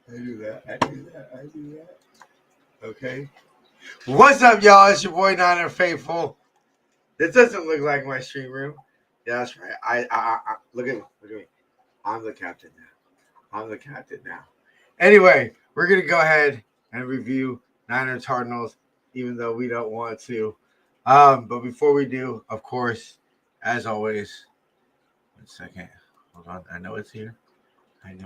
I do that. Okay. What's up, y'all? It's your boy Niner Faithful. This doesn't look like my stream room. Yeah, that's right. I look at me. I'm the captain now. Anyway, we're gonna go ahead and review Niners Cardinals, even though we don't want to. But before we do, of course, as always, 1 second. Hold on. I know it's here. Here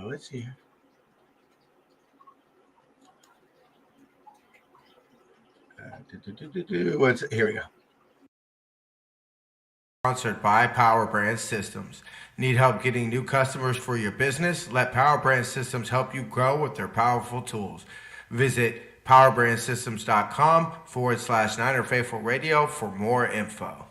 we go. Sponsored by Power Brand Systems. Need help getting new customers for your business? Let Power Brand Systems help you grow with their powerful tools. Visit powerbrandsystems.com/Niner Faithful Radio for more info.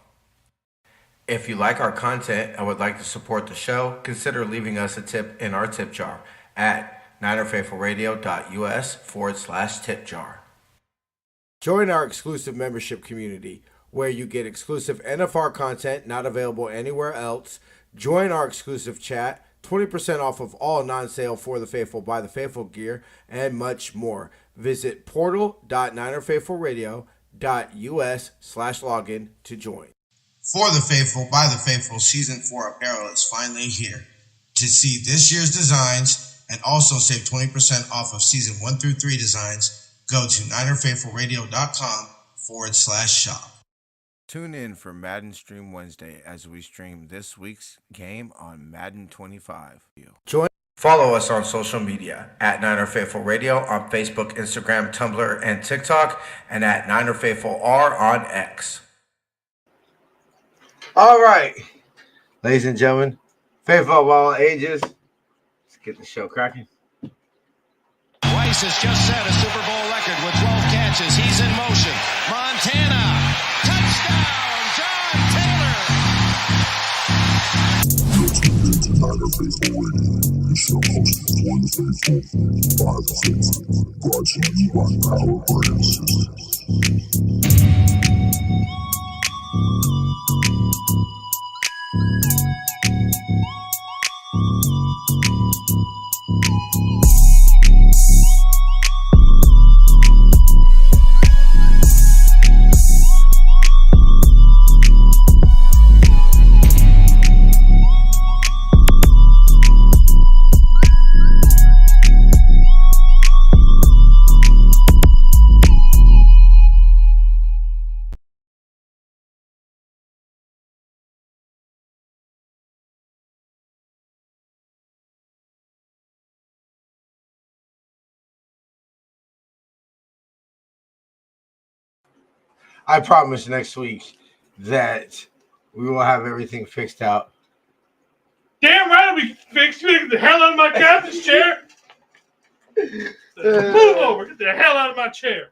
If you like our content and would like to support the show, consider leaving us a tip in our tip jar at ninerfaithfulradio.us/tip jar. Join our exclusive membership community where you get exclusive NFR content not available anywhere else. Join our exclusive chat, 20% off of all non-sale For the Faithful by the Faithful gear, and much more. Visit portal.ninerfaithfulradio.us/login to join. For the Faithful by the Faithful Season 4 apparel is finally here. To see this year's designs and also save 20% off of Season 1 through 3 designs, go to ninerfaithfulradio.com/shop. Tune in for Madden Stream Wednesday as we stream this week's game on Madden 25. Follow us on social media at Niner Faithful Radio on Facebook, Instagram, Tumblr, and TikTok, and at Niner Faithful R on X. All right, ladies and gentlemen, faithful of all ages, let's get the show cracking. Rice has just set a Super Bowl record with 12 catches. He's in motion. Montana. Touchdown, John Taylor. You're tuned into Niner Faithful Radio, the show hosted for the faithful, by the faithful, brought to you by Power Brand Systems. I promise next week that we will have everything fixed out. Damn right I'll be fixed. You get the hell out of my captain's chair. Move over. Get the hell out of my chair.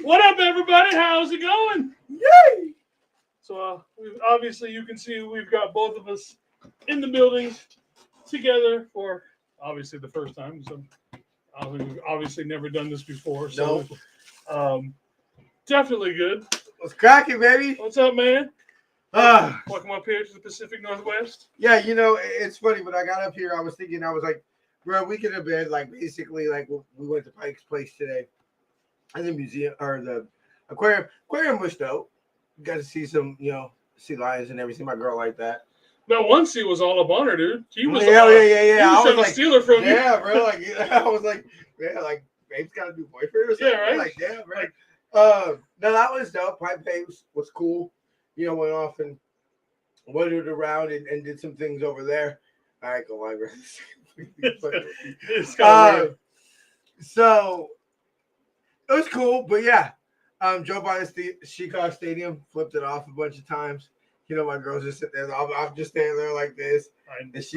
What up, everybody? How's it going? Yay! So, obviously, you can see we've got both of us in the building together for obviously the first time. So, we've obviously never done this before. So, definitely good. What's cracking, baby? What's up, man? Welcome up here to the Pacific Northwest. Yeah, you know, it's funny. When I got up here, I was thinking, I was like, bro, we could have been like basically like we went to Pike's Place today. And the museum or the aquarium. Aquarium was dope. Got to see some, sea lions and everything. My girl like that. That one sea was all up on her, dude. He was yeah. He I was like, steal her from you. Yeah, bro. Like I was like, yeah, like babe's got a new boyfriend or something. Yeah, right. Like, yeah, right. No, that was dope. Pipe Babes was cool. Went off and wandered around and did some things over there. I ain't gonna lie, bro. It's kind of weird. So it was cool, but yeah. Drove by the Chicago Stadium, flipped it off a bunch of times. My girls just sit there. I'm just standing there like this.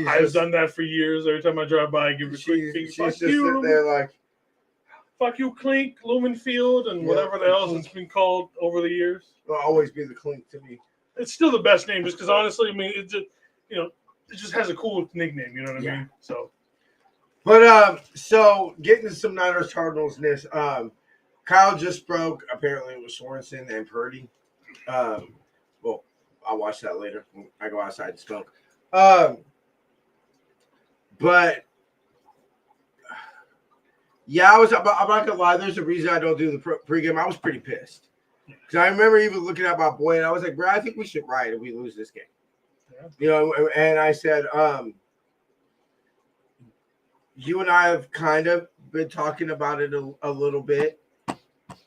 I've done that for years. Every time I drive by, I give her a quick thing. She's just sitting there like, fuck you, Clink, Lumenfield, and whatever the else it's been called over the years. It'll always be the Clink to me. It's still the best name, just because honestly, I mean, it just, it just has a cool nickname. You know what I mean? So, but so getting to some Niners Cardinals-ness. Kyle just broke. Apparently, it was Sorensen and Purdy. Well, I I'll watch that later when I go outside and smoke. But yeah, I'm not gonna lie. There's a reason I don't do the pregame. I was pretty pissed because I remember even looking at my boy and I was like, bro, I think we should ride if we lose this game. Yeah. You know, and I said, you and I have kind of been talking about it a little bit,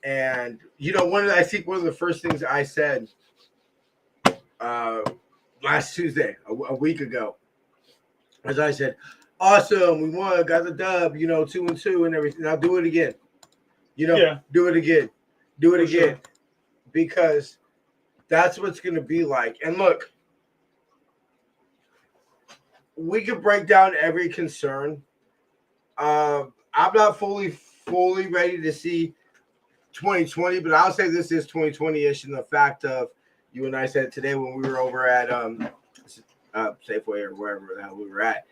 and you know, I think one of the first things I said last Tuesday, a week ago, as I said, awesome, we won, got the dub, you know, 2-2 and everything. Now do it again. You know, do it again. Do it again. Sure. Because that's what it's going to be like. And look, we could break down every concern. I'm not fully ready to see 2020, but I'll say this is 2020-ish in the fact of you and I said today when we were over at Safeway or wherever the hell we were at,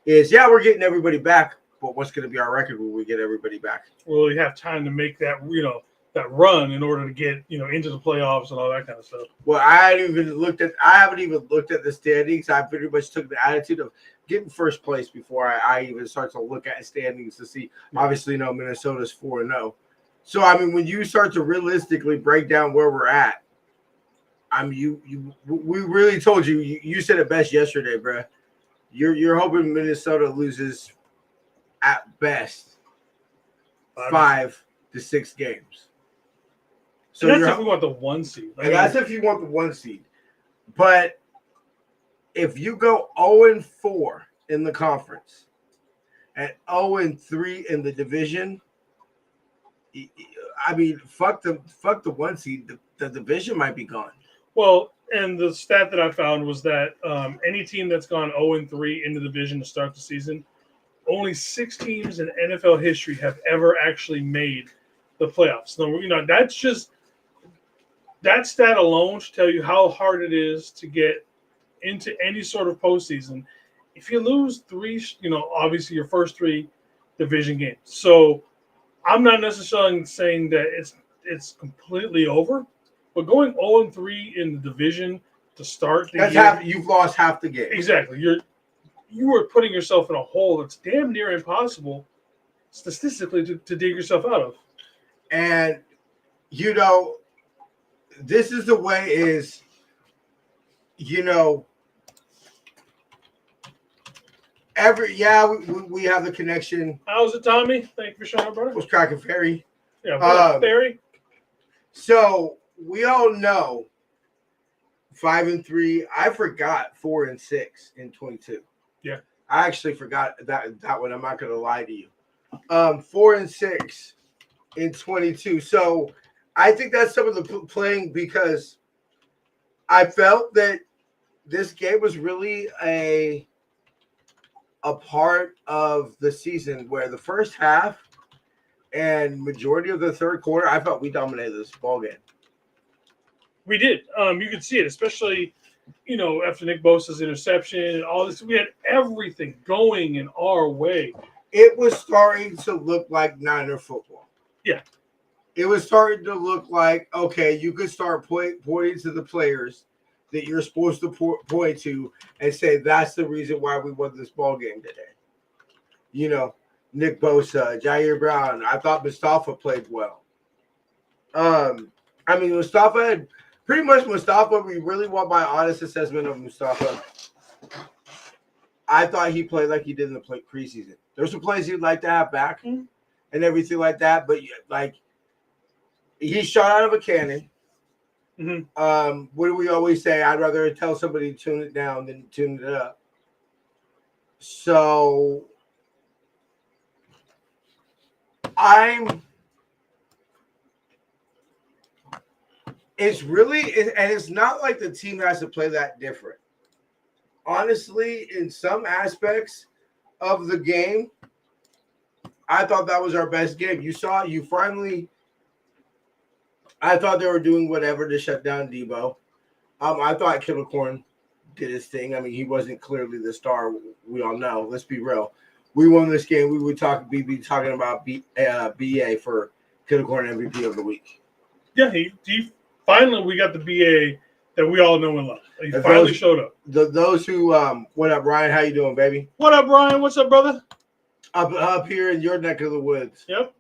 is we're getting everybody back, but what's going to be our record when we get everybody back? Well, you have time to make that, you know, that run in order to get, you know, into the playoffs and all that kind of stuff. Well, I haven't even looked at the standings. I pretty much took the attitude of getting first place before I even start to look at standings to see. Obviously, no, Minnesota's 4-0. So I mean, when you start to realistically break down where we're at, I mean, we really told you. You said it best yesterday, bro. You're hoping Minnesota loses at best 5 to 6 games. So that's if we want the 1 seed. And that's if you want the 1 seed. But if you go 0-4 in the conference and 0-3 in the division, I mean, fuck the 1 seed. The division might be gone. Well, and the stat that I found was that any team that's gone 0-3 in the division to start the season, only 6 teams in NFL history have ever actually made the playoffs. So, you know, that's just that stat alone should tell you how hard it is to get into any sort of postseason. If you lose 3, you know, obviously your first 3 division games. So I'm not necessarily saying that it's completely over, but going 0-3 in the division to start the year, you've lost half the game. Exactly. You are putting yourself in a hole that's damn near impossible statistically to dig yourself out of. And, you know, this is the way is, you know, we have the connection. How's it, Tommy? Thank you for showing up, brother. Was cracking Ferry. Yeah, Ferry. So we all know 5-3. I forgot 4-6 in 22. Yeah, I actually forgot that one. I'm not going to lie to you. 4-6 in 22. So I think that's some of the playing because I felt that this game was really a part of the season where the first half and majority of the third quarter, I felt we dominated this ball game. We did. You could see it, especially, you know, after Nick Bosa's interception and all this. We had everything going in our way. It was starting to look like Niner football. Yeah. It was starting to look like, okay, you could start pointing to the players that you're supposed to point to and say that's the reason why we won this ball game today. You know, Nick Bosa, Jair Brown. I thought Mustafa played well. I mean, Mustafa, we really want my honest assessment of Mustafa. I thought he played like he did in the preseason. There's some plays he'd like to have back and everything like that, but like he shot out of a cannon. Mm-hmm. What do we always say? I'd rather tell somebody to tune it down than tune it up. So it's not like the team has to play that different. Honestly, in some aspects of the game, I thought that was our best game. I thought they were doing whatever to shut down Debo. I thought Kittle Corn did his thing. I mean, he wasn't clearly the star. We all know. Let's be real. We won this game. We would be talking about BA for Kittle Corn MVP of the week. Yeah, he finally we got the BA that we all know and love. He And finally showed up. Those who, what up, Ryan? How you doing, baby? What up, Brian? What's up, brother? Up here in your neck of the woods. Yep.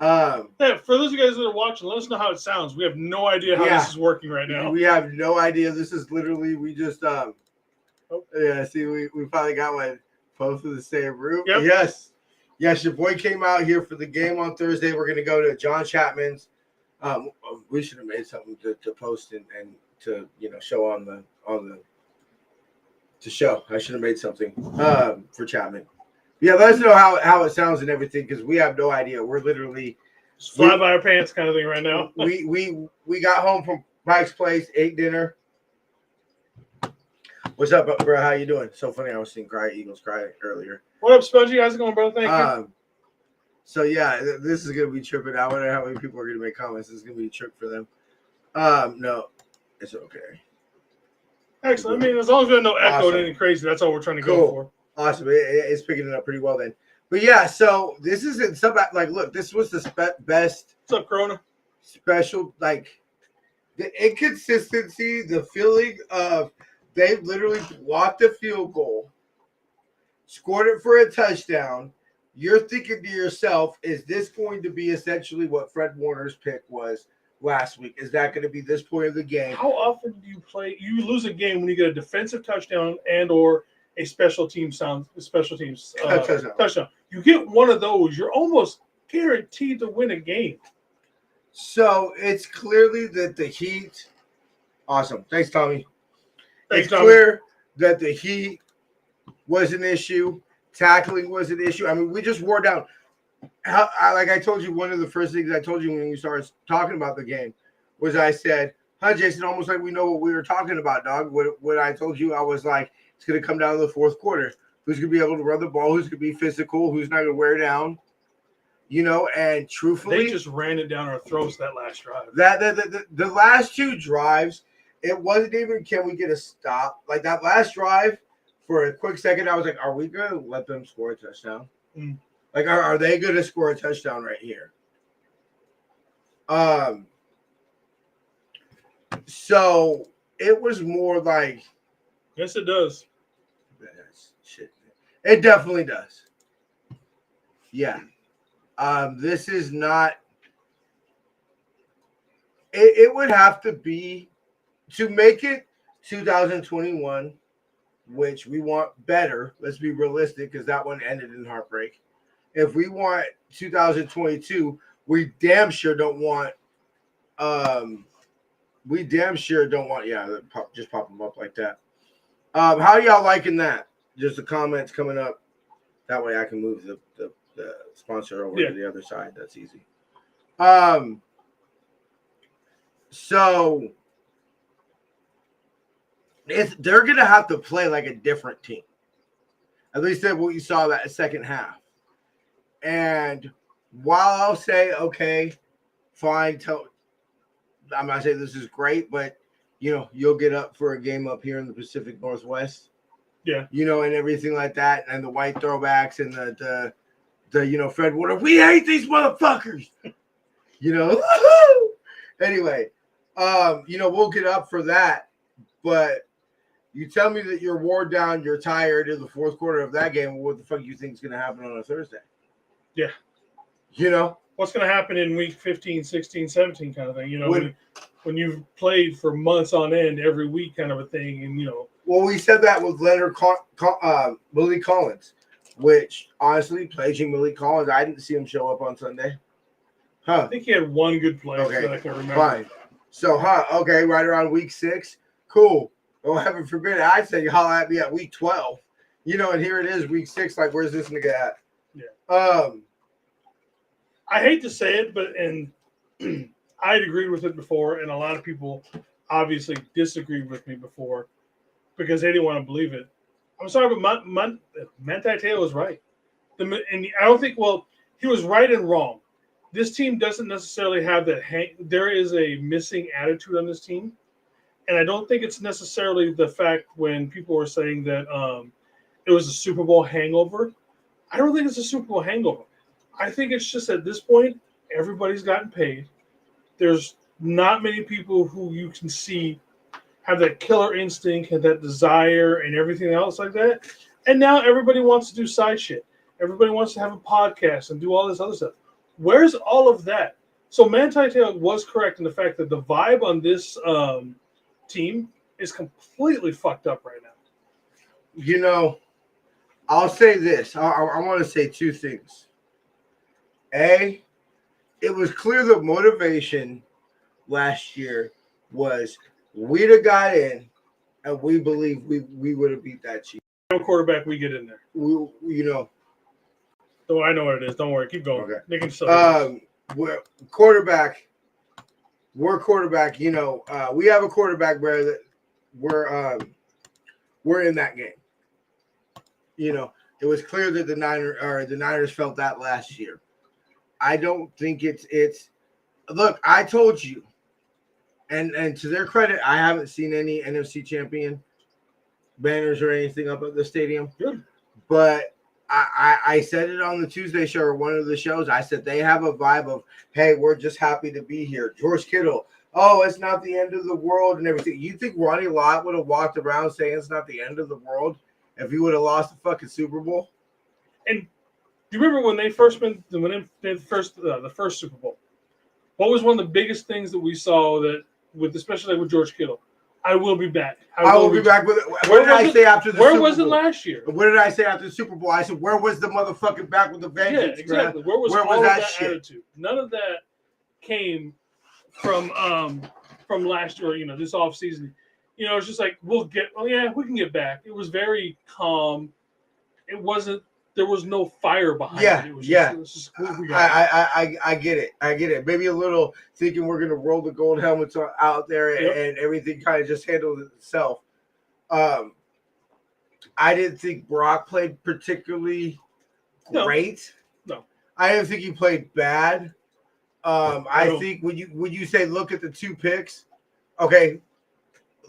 Yeah, For those of you guys that are watching, let us know how it sounds. We have no idea how this is working right now. we have no idea. This is literally, we just, yeah, see, we finally got one. Both in the same room. Yep. Yes, your boy came out here for the game on Thursday. We're going to go to John Chapman's. We should have made something to post and to, show on the to show. I should have made something for Chapman. Yeah, let us know how it sounds and everything, because we have no idea. We're literally Just fly by our pants kind of thing right now. we got home from Mike's place, ate dinner. What's up, bro? How you doing? So funny. I was seeing Eagles cry earlier. What up, Spongy? How's it going, bro? Thank you. So yeah, this is gonna be tripping. I wonder how many people are gonna make comments. This is gonna be a trip for them. No, it's okay. Excellent. I mean, as long as we have no echo and anything crazy, that's all we're trying to go for. Awesome. It's picking it up pretty well then. But yeah, so this isn't some like, look, this was the best. What's up, Corona? Special, like the inconsistency, the feeling of they literally blocked a field goal, scored it for a touchdown. You're thinking to yourself, is this going to be essentially what Fred Warner's pick was last week? Is that going to be this point of the game? How often do you play? You lose a game when you get a defensive touchdown and or a special teams touchdown. You get one of those, you're almost guaranteed to win a game. So it's clearly that the Heat. Awesome. Thanks, Tommy. Thanks, Tommy. Clear that the Heat was an issue. Tackling was an issue. I mean, we just wore down. Like I told you, one of the first things I told you when we started talking about the game was I said, "Huh, Jason, almost like we know what we were talking about, dog." What I told you, I was like, it's going to come down to the fourth quarter. Who's going to be able to run the ball? Who's going to be physical? Who's not going to wear down? And truthfully, they just ran it down our throats that last drive. The last two drives, it wasn't even can we get a stop. Like that last drive, for a quick second, I was like, are we going to let them score a touchdown? Like, are they going to score a touchdown right here? So it was more like, yes, it does. Shit, it definitely does. Yeah. This is not. It would have to be to make it 2021, which we want better. Let's be realistic, because that one ended in heartbreak. If we want 2022, we damn sure don't want. We damn sure don't want. Yeah, just pop them up like that. How y'all liking that? Just the comments coming up. That way I can move the sponsor over to the other side. That's easy. So they're gonna have to play like a different team. At least that's what you saw that second half. And while I'll say, okay, fine, I'm not saying this is great, but you'll get up for a game up here in the Pacific Northwest. Yeah. And everything like that, and the white throwbacks and the Fred Warner, we hate these motherfuckers. Anyway, we'll get up for that. But you tell me that you're worn down, you're tired in the fourth quarter of that game. What the fuck you think is going to happen on a Thursday? Yeah. What's going to happen in week 15, 16, 17 kind of thing, when you've played for months on end every week kind of a thing. And, Well, we said that with Malik Collins, which honestly, paging Malik Collins, I didn't see him show up on Sunday. I think he had one good play that I can remember. Fine. So, okay, right around week 6. Cool. Well, heaven forbid, I'd say you holler at me at week 12. And here it is, week 6. Like, where's this nigga at? Yeah. I hate to say it, but I'd agreed with it before, and a lot of people obviously disagreed with me before because they didn't want to believe it. I'm sorry, but Manti Te'o was right. And I don't think, he was right and wrong. This team doesn't necessarily have that. There is a missing attitude on this team. And I don't think it's necessarily the fact when people were saying that it was a Super Bowl hangover. I don't think it's a Super Bowl hangover. I think it's just at this point, everybody's gotten paid. There's not many people who you can see have that killer instinct, have that desire, and everything else like that. And now everybody wants to do side shit. Everybody wants to have a podcast and do all this other stuff. Where's all of that? So Manti Te'o was correct in the fact that the vibe on this team is completely fucked up right now. You know, I'll say this. I want to say two things. A, it was clear the motivation last year was we'd have got in, and we believe we would have beat that Chiefs. No quarterback, we get in there. You know. Oh, I know what it is. Don't worry. Keep going. Okay. They can still we're quarterback. We're quarterback. You know, we have a quarterback where that we're in that game. You know, it was clear that the Niners felt that last year. I don't think it's. Look, I told you, and to their credit, I haven't seen any NFC champion banners or anything up at the stadium. Good. But I said it on the Tuesday show or one of the shows. I said they have a vibe of, hey, we're just happy to be here. George Kittle, oh, it's not the end of the world and everything. You think Ronnie Lott would have walked around saying it's not the end of the world if he would have lost the fucking Super Bowl? And do you remember when they first did the first Super Bowl? What was one of the biggest things that we saw that especially with George Kittle? I will be back. I will be back with it. What did I say after the Super Bowl? Where was it last year? What did I say after the Super Bowl? I said, where was the motherfucking back with the vengeance? Yeah, exactly. Man? Where was all that of that shit? attitude? None of that came from last year, this offseason. It's just like, we can get back. It was very calm. There was no fire behind it. It was just I get it. I get it. Maybe a little thinking we're going to roll the gold helmets out there and everything kind of just handled itself. I didn't think Brock played particularly great. No. I didn't think he played bad. I think when you say look at the two picks, okay,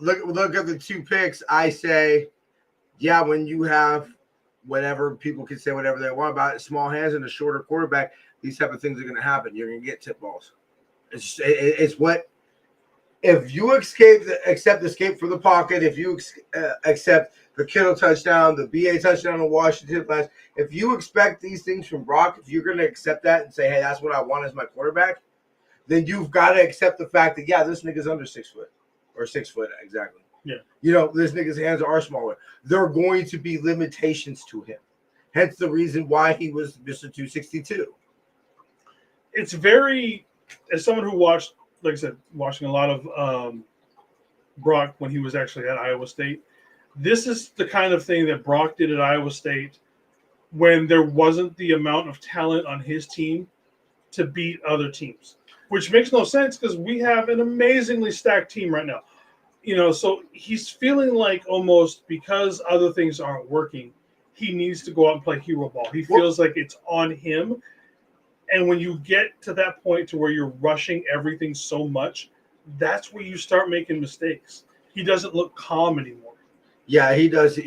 look at the two picks, I say, yeah, when you have whatever, people can say whatever they want about it, small hands and a shorter quarterback, these type of things are going to happen. You're going to get tip balls. It's what, if you accept escape from the pocket, if you accept the Kittle touchdown, the BA touchdown in Washington last, if you expect these things from Brock, if you're going to accept that and say, hey, that's what I want as my quarterback, then you've got to accept the fact that, yeah, this nigga's under 6 foot or 6 foot exactly. Yeah. This nigga's hands are smaller. There are going to be limitations to him. Hence the reason why he was Mr. 262. It's very, as someone who watched, like I said, watching a lot of Brock when he was actually at Iowa State, this is the kind of thing that Brock did at Iowa State when there wasn't the amount of talent on his team to beat other teams, which makes no sense because we have an amazingly stacked team right now. So he's feeling like almost because other things aren't working, he needs to go out and play hero ball. He feels like it's on him. And when you get to that point to where you're rushing everything so much, that's where you start making mistakes. He doesn't look calm anymore. Yeah, he does.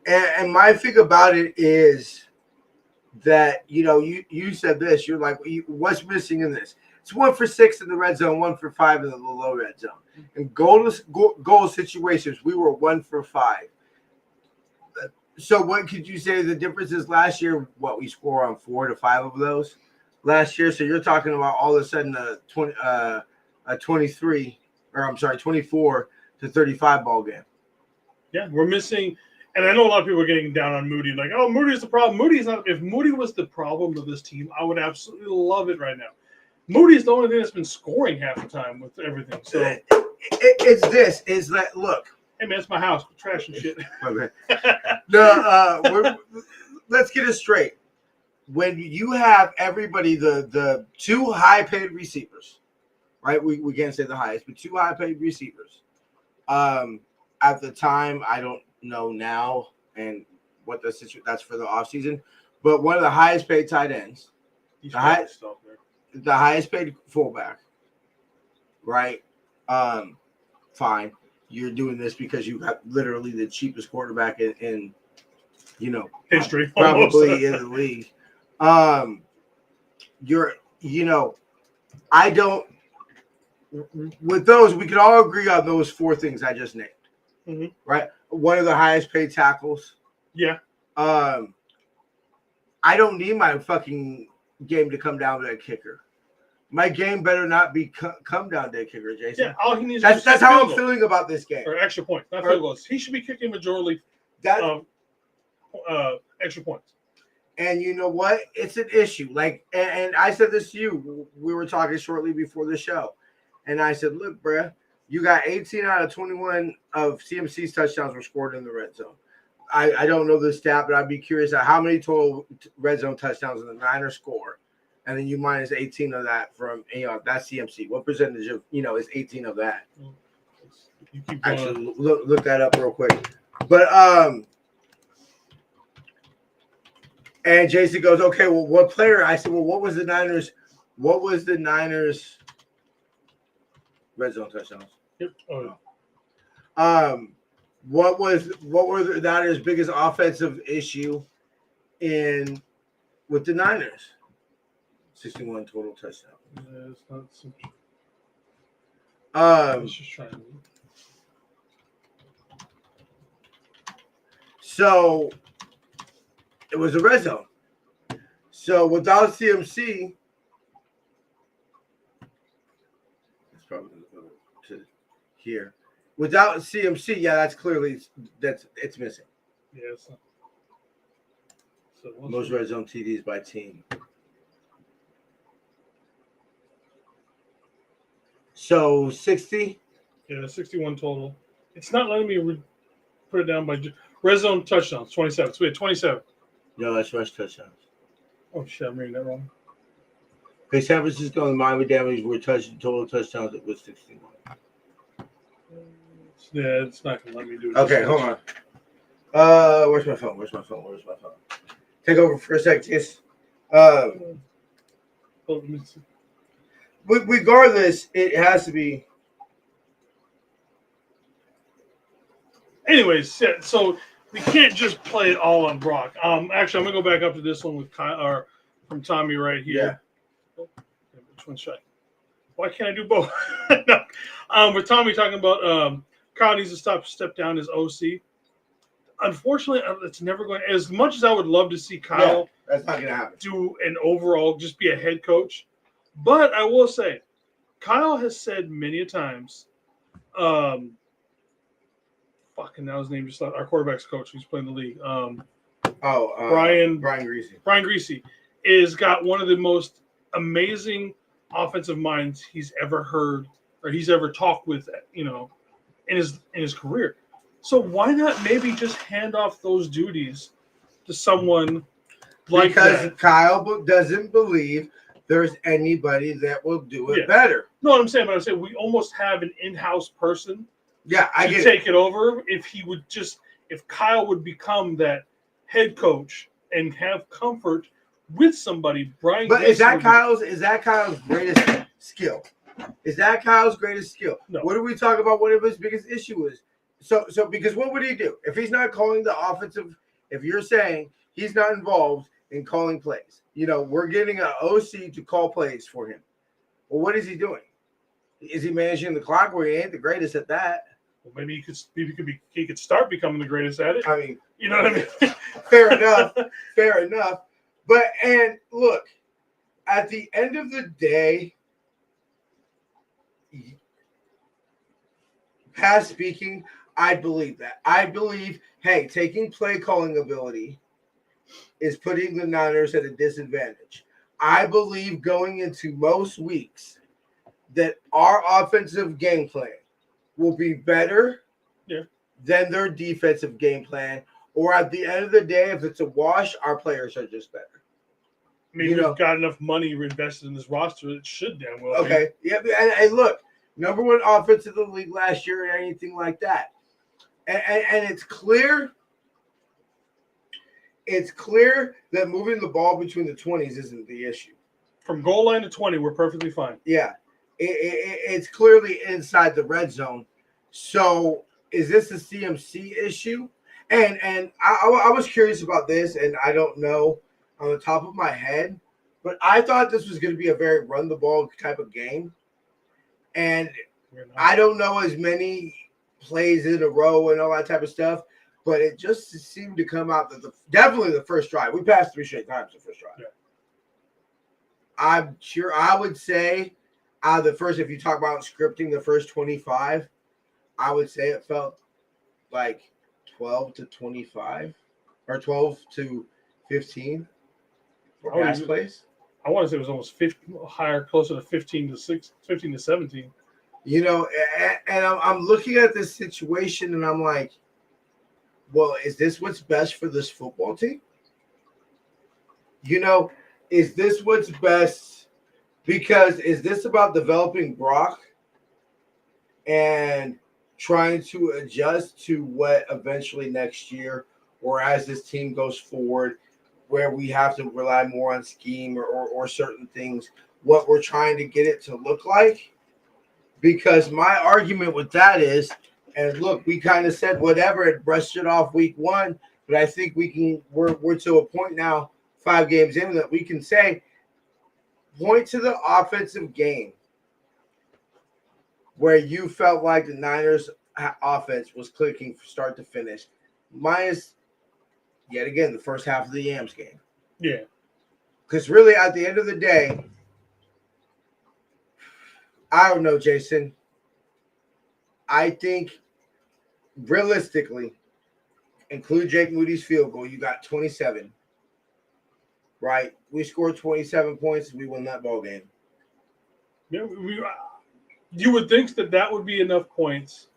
And my thing about it is that, you said this. You're like, what's missing in this? It's 1 for 6 in the red zone, 1 for 5 in the low red zone. In goal situations, we were 1 for 5. So what could you say the difference is last year? What we score on 4 to 5 of those last year. So you're talking about all of a sudden a 24 to 35 ball game. Yeah, we're missing. And I know a lot of people are getting down on Moody, like, oh, Moody's the problem. Moody's not. If Moody was the problem of this team, I would absolutely love it right now. Moody's the only thing that's been scoring half the time with everything. So it's that look. Hey man, it's my house. Trash and shit. Okay. No, let's get it straight. When you have everybody, the two high-paid receivers, right? We can't say the highest, but 2 high-paid receivers. At the time, I don't know now and what the situation that's for the offseason, but one of the highest paid tight ends, the highest paid fullback, right? Fine. You're doing this because you have literally the cheapest quarterback in history, probably in the league. with those, we could all agree on those 4 things I just named. Mm-hmm. Right? One of the highest paid tackles. Yeah. I don't need my fucking game to come down to that kicker. My game better not be come down to that kicker, Jason. Yeah, all he needs that's is how I'm feeling about this game. Or extra points, not field goals. He should be kicking majorly extra points. And you know what? It's an issue. Like, and I said this to you. We were talking shortly before the show. And I said, look, bruh, you got 18 out of 21 of CMC's touchdowns were scored in the red zone. I don't know the stat, but I'd be curious at how many total red zone touchdowns in the Niners score. And then you minus 18 of that from, that's CMC. What percentage of, is 18 of that? You keep actually look that up real quick. But, and Jason goes, okay, well, what player? I said, well, what was the Niners red zone touchdowns? Yep. Oh. What were the Niners' biggest offensive issue with the Niners? 61 total touchdowns. Yeah, it's not so. Just trying to. So it was a red zone. So without CMC, it's probably to here. Without CMC, yeah, that's clearly it's missing. Yeah. So most red zone TDs by team. So 60. Yeah, 61 total. It's not letting me put it down by red zone touchdowns. 27. So we had 27. No, that's rush touchdowns. Oh shit, I'm reading that wrong. Okay, San Francisco and Miami damage were total touchdowns. It was 61. Yeah, it's not gonna let me do it. Okay, hold on. Where's my phone? Take over for a sec, Kiss. Regardless, it has to be. Anyways, yeah, so we can't just play it all on Brock. Actually, I'm gonna go back up to this one with from Tommy right here. Yeah. Which one should I? Why can't I do both? No. With Tommy talking about Kyle needs to step down as OC. Unfortunately, it's never going. As much as I would love to see Kyle, that's not gonna happen. Do an overall, just be a head coach. But I will say, Kyle has said many a times, fucking now his name just left, our quarterback's coach who's playing the league. Brian Greasy. Brian Greasy is got one of the most amazing offensive minds he's ever heard or he's ever talked with, in his career. So why not maybe just hand off those duties to someone like that? Because Kyle doesn't believe there's anybody that will do it better. No, what I'm saying, but I'm saying we almost have an in-house person. Yeah, I get take it over. If Kyle would become that head coach and have comfort with somebody, Brian. But is that Kyle's greatest skill? Is that Kyle's greatest skill? No. What do we talk about? What his biggest issue is? So because what would he do if he's not calling the offensive? If you're saying he's not involved in calling plays, we're getting an OC to call plays for him. Well, what is he doing? Is he managing the clock where he ain't the greatest at that? Well, maybe he could start becoming the greatest at it. I mean, you know what I mean? Fair enough. But and look, at the end of the day, past speaking, I believe that. I believe, hey, taking play calling ability is putting the Niners at a disadvantage. I believe going into most weeks that our offensive game plan will be better than their defensive game plan. Or at the end of the day, if it's a wash, our players are just better. I mean, we've got enough money invested in this roster. It should damn well be. Okay. Yeah, and look, number one offense in the league last year and anything like that. And it's clear that moving the ball between the 20s isn't the issue. From goal line to 20, we're perfectly fine. Yeah. It's clearly inside the red zone. So is this a CMC issue? And I was curious about this, and I don't know on the top of my head, but I thought this was going to be a very run the ball type of game. And I don't know as many plays in a row and all that type of stuff, but it just seemed to come out that definitely the first drive. We passed 3 straight times the first drive. Yeah. I'm sure I would say out of the first, if you talk about scripting the first 25, I would say it felt like 12 to 25 or 12 to 15 for pass plays. I want to say it was almost 50, higher, closer to 15 to 17. You know, and I'm looking at this situation and I'm like, well, is this what's best for this football team? You know, is this what's best? Because is this about developing Brock and trying to adjust to what eventually next year or as this team goes forward, where we have to rely more on scheme or certain things, what we're trying to get it to look like? Because my argument with that is, and look, we kind of said whatever, it brushed it off week 1, but I think we're to a point now, 5 games in, that we can say, point to the offensive game where you felt like the Niners offense was clicking from start to finish, minus, yet again, the first half of the Yams game. Yeah. Because really, at the end of the day, I don't know, Jason. I think realistically, include Jake Moody's field goal, you got 27. Right? We scored 27 points. We won that ball game. Yeah, you would think that would be enough points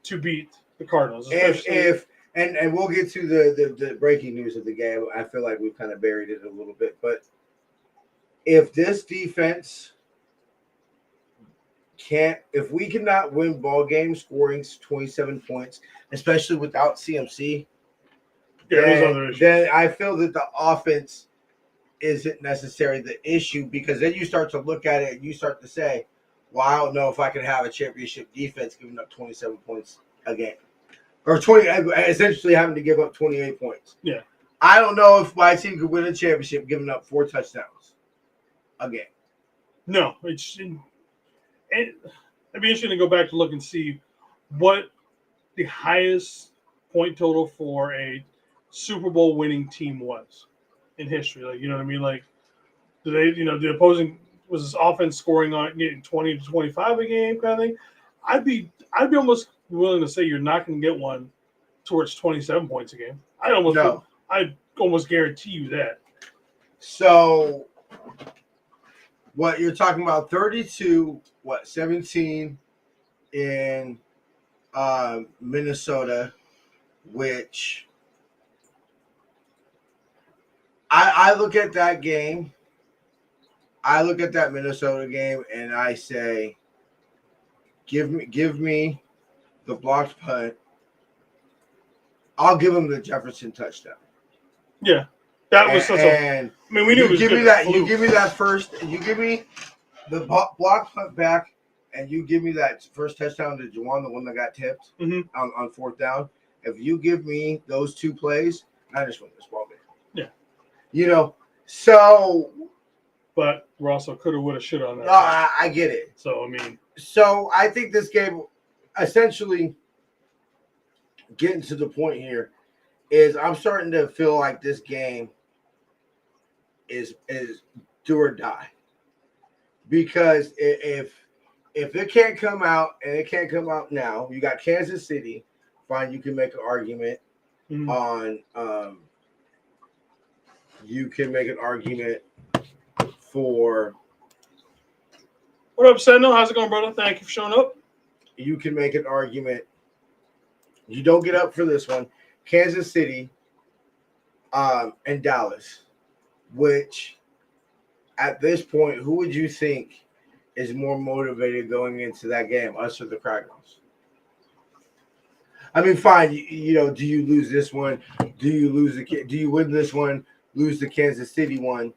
to beat the Cardinals. And we'll get to the breaking news of the game. I feel like we've kind of buried it a little bit. But if this defense if we cannot win ball games scoring 27 points, especially without CMC, then I feel that the offense isn't necessarily the issue, because then you start to look at it and you start to say, well, I don't know if I can have a championship defense giving up 27 points a game. Or essentially having to give up 28 points. Yeah. I don't know if my team could win a championship giving up 4 touchdowns a game. No, it'd be interesting to go back to look and see what the highest point total for a Super Bowl winning team was in history. Like, you know what I mean? Like, the opposing was this offense scoring on getting 20 to 25 a game kind of thing. I'd be almost willing to say you're not going to get one towards 27 points a game. I'd almost guarantee you that. So what you're talking about, 32, 17 in Minnesota, which I look at that game. I look at that Minnesota game and I say, give me the blocked punt. I'll give him the Jefferson touchdown. Yeah, that was we knew it was give good. Me that. You give me that first. You give me the blocked punt back, and you give me that first touchdown to Juwan, the one that got tipped on 4th down. If you give me those 2 plays, I just win this ball game. Yeah. So. But we're also coulda, woulda, shoulda on that. No, I get it. So, So I think this game, essentially, getting to the point here, is I'm starting to feel like this game is do or die. Because if it can't come out, and it can't come out now, you got Kansas City. Fine, you can make an argument on. You can make an argument for. What up, Sentinel? How's it going, brother? Thank you for showing up. You can make an argument. You don't get up for this one. Kansas City and Dallas, which at this point, who would you think is more motivated going into that game, us or the Cardinals? I mean, fine. Do you lose this one? Do you win this one? Lose the Kansas City one?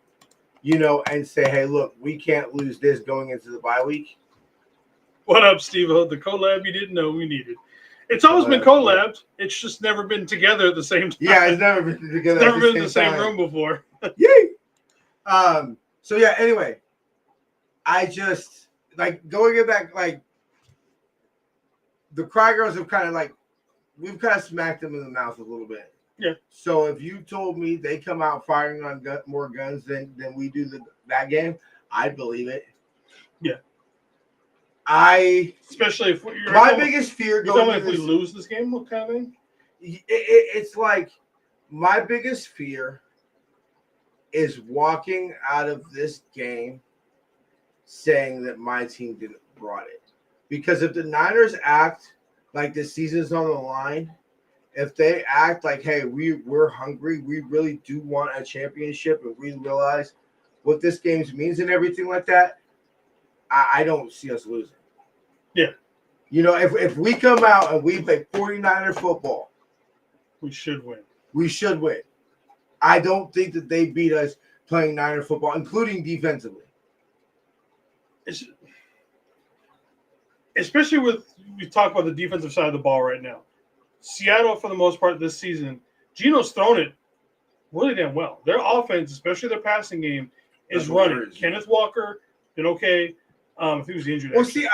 And say, hey, look, we can't lose this going into the bye week. What up, Steve? The collab you didn't know we needed. It's always been collabed. It's just never been together at the same time. Yeah, it's never been together. It's never been in the same room before. Yay! So yeah. Anyway, like going back, like the Cry Girls have kind of like we've kind of smacked them in the mouth a little bit. Yeah. So if you told me they come out firing on more guns than we do that game, I'd believe it. Yeah. Especially if my biggest fear going if we lose this game, what kind of thing? It's like my biggest fear is walking out of this game saying that my team didn't brought it. Because if the Niners act like the season's on the line, if they act like, hey, we're hungry, we really do want a championship, and we realize what this game means and everything like that, I don't see us losing. Yeah. You know, if we come out and we play 49er football, we should win. We should win. I don't think that they beat us playing Niner football, including defensively. Especially we talk about the defensive side of the ball right now. Seattle, for the most part this season, Geno's thrown it really damn well. Their offense, especially their passing game, is running. Kenneth Walker did okay. If he was injured. Well, see,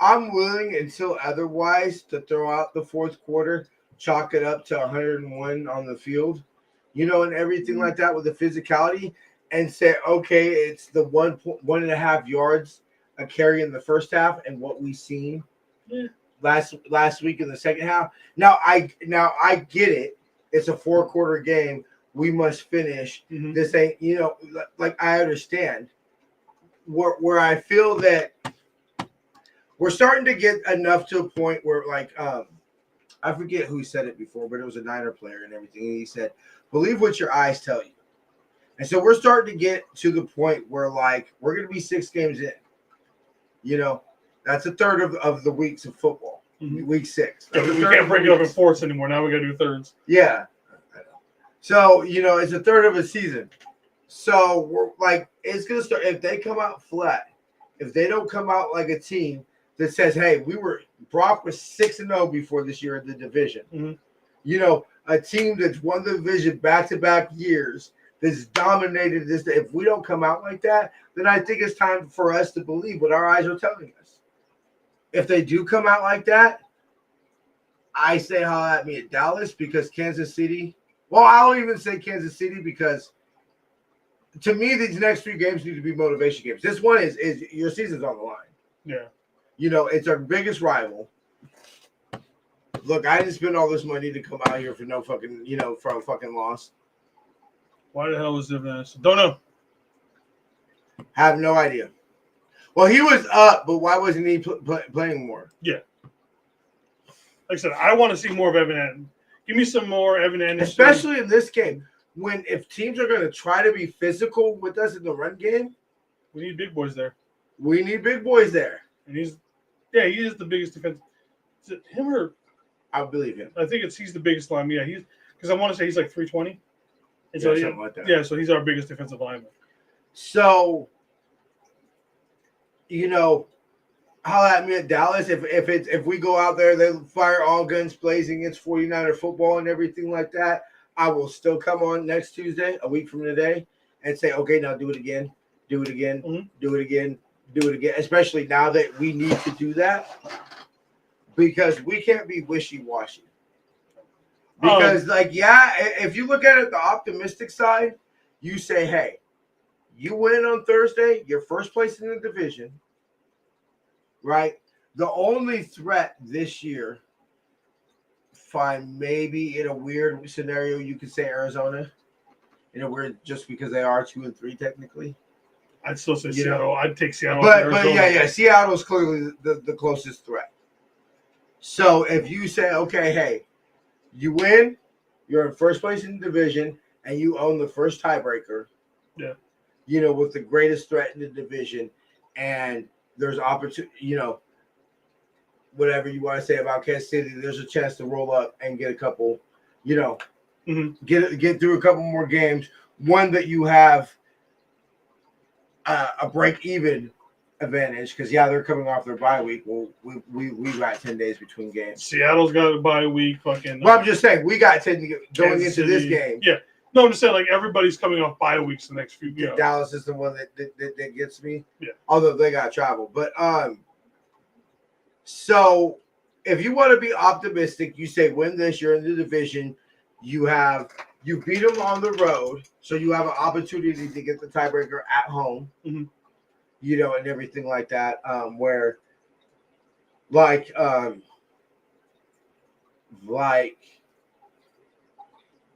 I'm willing until otherwise to throw out the fourth quarter, chalk it up to 101 on the field, you know, and everything like that with the physicality, and say, okay, it's the 1.5 yards a carry in the first half and what we seen last week in the second half. Now I get it. It's a 4-quarter game. We must finish. Mm-hmm. This ain't, you know, like I understand. Where I feel that we're starting to get enough to a point where, like, I forget who said it before, but it was a Niner player and everything. And he said, believe what your eyes tell you. And so we're starting to get to the point where, like, we're going to be 6 games in. You know, that's a third of the weeks of football. Mm-hmm. Week 6. Yeah, we can't break it up in fourths anymore. Now we got to do thirds. Yeah. I know. So, you know, it's a third of a season. So we're like, it's going to start. If they come out flat, if they don't come out like a team that says, hey, Brock was 6-0 before this year in the division. Mm-hmm. You know, a team that's won the division back-to-back years, that's dominated this. If we don't come out like that, then I think it's time for us to believe what our eyes are telling us. If they do come out like that, I say holla at me at Dallas, because Kansas City. Well, I don't even say Kansas City, because to me, these next 3 games need to be motivation games. This one is your season's on the line. Yeah. You know, it's our biggest rival. Look, I didn't spend all this money to come out here for no fucking, you know, for a fucking loss. Why the hell was Divinus? Don't know. Have no idea. Well, he was up, but why wasn't he playing more? Yeah. Like I said, I want to see more of Evan Anderson. Give me some more Evan Anderson. Especially in this game, if teams are going to try to be physical with us in the run game, we need big boys there. We need big boys there. And he is the biggest defense. Is it him or? I believe him. I think he's the biggest lineman. Yeah, because I want to say he's like 320. And yeah, something like that. Yeah, so he's our biggest defensive lineman. So, you know, holla at me at Dallas. If we go out there, they fire all guns blazing against 49er football and everything like that, I will still come on next Tuesday, a week from today, and say, okay, now do it again, do it again, mm-hmm. do it again, do it again. Especially now that we need to do that, because we can't be wishy-washy. Because, if you look at it the optimistic side, you say, hey, you win on Thursday, you're first place in the division, right? The only threat this year, fine, maybe in a weird scenario, you could say Arizona. In a weird, just because they are 2-3 technically. I'd still say Seattle. I'd take Seattle. But yeah, Seattle's clearly the closest threat. So if you say, okay, hey, you win, you're in first place in the division, and you own the first tiebreaker. Yeah. You know, with the greatest threat in the division, and there's opportunity, you know, whatever you want to say about Kansas City, there's a chance to roll up and get a couple, you know, mm-hmm. get through a couple more games. One that you have a break-even advantage, because they're coming off their bye week. Well, we got 10 days between games. Seattle's got a bye week. Fucking. Well, I'm just saying we got 10 going into City. this game. Yeah, No, I'm just saying, like, everybody's coming off bye weeks the next few. Yeah. Dallas is the one that gets me. Yeah. Although they got to travel. But so if you want to be optimistic, you say win this, you're in the division, you beat them on the road, so you have an opportunity to get the tiebreaker at home, Mhm. you know, and everything like that. Where like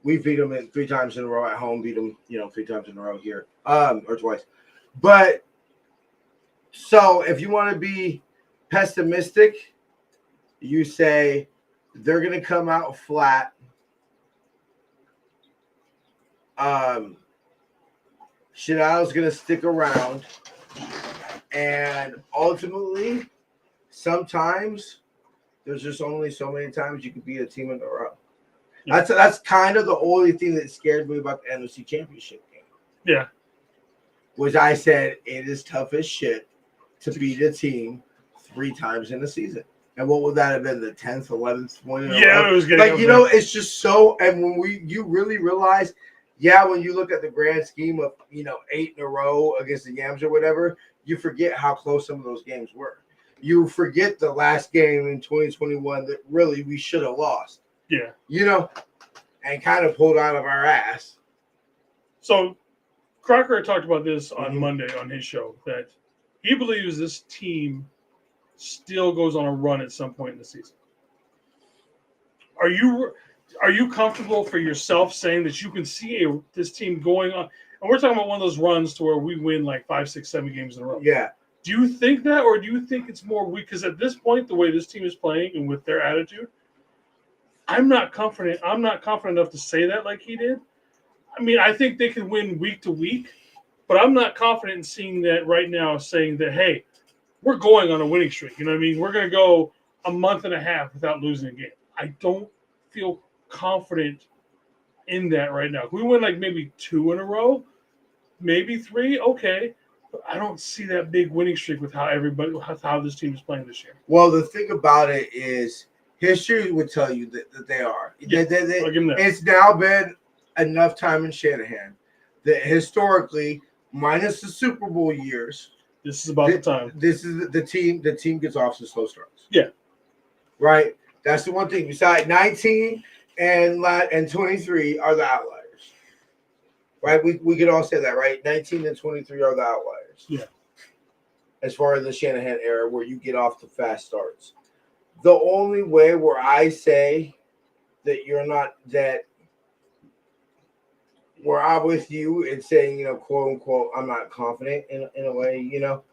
we beat them in 3 times in a row at home, beat them, you know, 3 times in a row here, or twice. But so if you want to be pessimistic, you say they're going to come out flat. Shadow's going to stick around. And ultimately, sometimes there's just only so many times you can beat a team in a row. Yeah. That's kind of the only thing that scared me about the NFC Championship game. Yeah. Which I said it is tough as shit to beat a team 3 times in a season. And what would that have been? The 10th, 11th one in a row? It was getting like, you know, it's just so. And when you really realize, when you look at the grand scheme of, you know, 8 in a row against the Yams or whatever, you forget how close some of those games were. You forget the last game in 2021 that really we should have lost. Yeah. You know, and kind of pulled out of our ass. So Crocker had talked about this on Monday on his show, that he believes this team still goes on a run at some point in the season. Are you comfortable for yourself saying that you can see this team going on? And we're talking about one of those runs to where we win like 5, 6, 7 games in a row. Yeah. Do you think that, or do you think it's more weak? Because at this point, the way this team is playing and with their attitude, I'm not confident. I'm not confident enough to say that like he did. I mean, I think they can win week to week, but I'm not confident in seeing that right now, saying that, hey, we're going on a winning streak. You know what I mean? We're going to go a month and a half without losing a game. I don't feel confident in that right now. If we win like maybe 2 in a row, maybe 3, okay. But I don't see that big winning streak with how this team is playing this year. Well, the thing about it is history would tell you that they are. Yeah, I'll give them that. It's now been enough time in Shanahan that historically, minus the Super Bowl years, this is about the time. This is the team. The team gets off to slow starts. Yeah. Right. That's the one thing. Besides 19 and 23 are the outliers. Right. We could all say that, right? 19 and 23 are the outliers. Yeah. As far as the Shanahan era, where you get off to fast starts. The only way where I say that you're not that, where I'm with you and saying, you know, quote unquote, I'm not confident in a way, you know,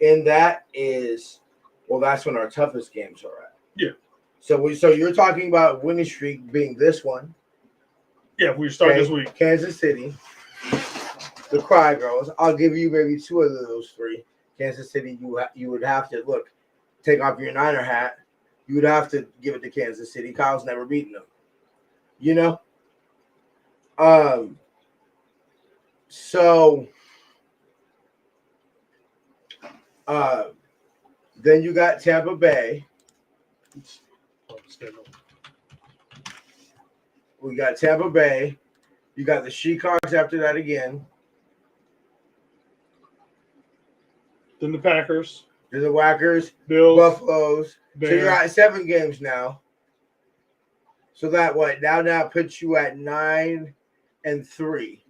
in that is, well, that's when our toughest games are at. Yeah. So you're talking about winning streak being this one. Yeah, if we start this week. Kansas City, the Cry Girls. I'll give you maybe 2 of those 3. Kansas City, you would have to take off your Niner hat. You would have to give it to Kansas City. Kyle's never beaten them. You know? So then you got Tampa Bay. We got Tampa Bay. You got the She-Cogs after that again. Then the Packers. Then the Whackers. Bills. Buffaloes. Bears. So you're at 7 games now. So that now puts you at 9 and 3.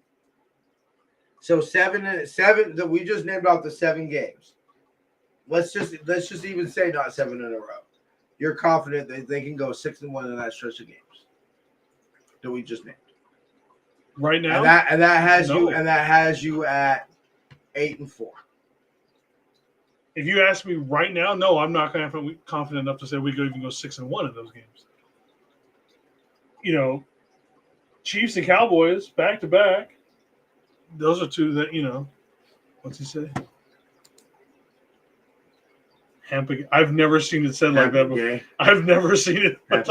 So 7 and 7. That we just named off the 7 games. Let's just even say not 7 in a row. You're confident that they can go 6 and 1 in that stretch of games that we just named. Right now, and that has you at 8 and 4. If you ask me right now, no, I'm not confident enough to say we could even go 6 and 1 in those games. You know, Chiefs and Cowboys back to back. Those are 2 that, you know, what's he say? I've never seen it said like that before. I've never seen it like,